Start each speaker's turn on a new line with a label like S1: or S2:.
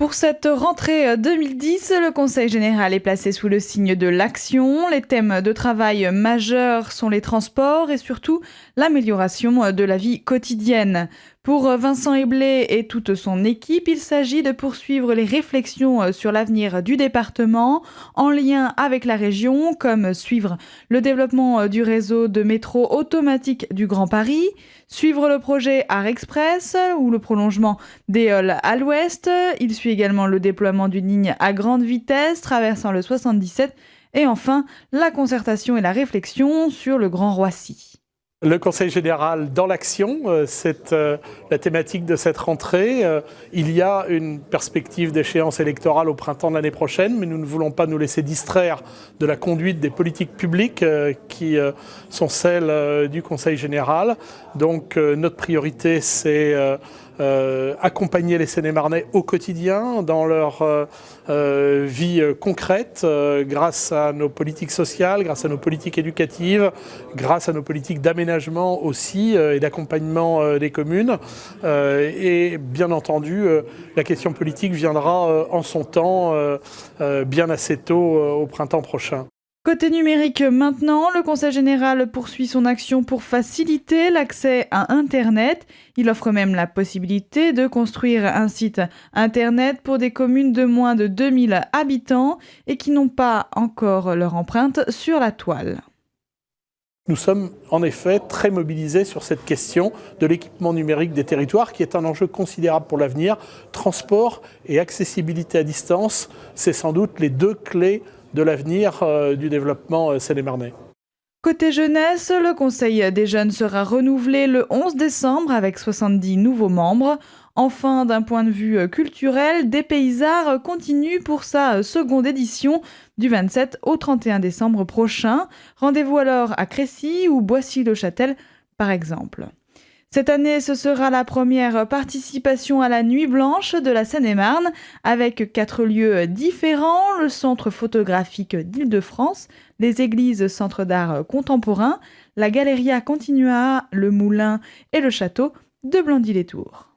S1: Pour cette rentrée 2010, le Conseil général est placé sous le signe de l'action. Les thèmes de travail majeurs sont les transports et surtout l'amélioration de la vie quotidienne. Pour Vincent Eblé et toute son équipe, il s'agit de poursuivre les réflexions sur l'avenir du département en lien avec la région, comme suivre le développement du réseau de métro automatique du Grand Paris, suivre le projet Art Express ou le prolongement des halls à l'ouest. Il suit également le déploiement d'une ligne à grande vitesse traversant le 77 et enfin la concertation et la réflexion sur le Grand Roissy.
S2: Le Conseil général dans l'action, c'est la thématique de cette rentrée. Il y a une perspective d'échéance électorale au printemps de l'année prochaine, mais nous ne voulons pas nous laisser distraire de la conduite des politiques publiques qui sont celles du Conseil général. Donc notre priorité, c'est accompagner les Seine-et-Marnais au quotidien dans leur vie concrète grâce à nos politiques sociales, grâce à nos politiques éducatives, grâce à nos politiques d'aménagement aussi et d'accompagnement des communes. Et bien entendu, la question politique viendra en son temps bien assez tôt au printemps prochain.
S1: Côté numérique maintenant, le Conseil général poursuit son action pour faciliter l'accès à Internet. Il offre même la possibilité de construire un site Internet pour des communes de moins de 2000 habitants et qui n'ont pas encore leur empreinte sur la toile.
S2: Nous sommes en effet très mobilisés sur cette question de l'équipement numérique des territoires qui est un enjeu considérable pour l'avenir. Transport et accessibilité à distance, c'est sans doute les deux clés de l'avenir du développement seine-et-marnais.
S1: Côté jeunesse, le Conseil des jeunes sera renouvelé le 11 décembre avec 70 nouveaux membres. Enfin, d'un point de vue culturel, Dépaysards continue pour sa seconde édition du 27 au 31 décembre prochain. Rendez-vous alors à Crécy ou Boissy-le-Châtel par exemple. Cette année, ce sera la première participation à la Nuit Blanche de la Seine-et-Marne avec 4 lieux différents, le Centre photographique d'Île-de-France, les églises Centre d'art contemporain, la Galeria Continua, le Moulin et le château de Blandy-les-Tours.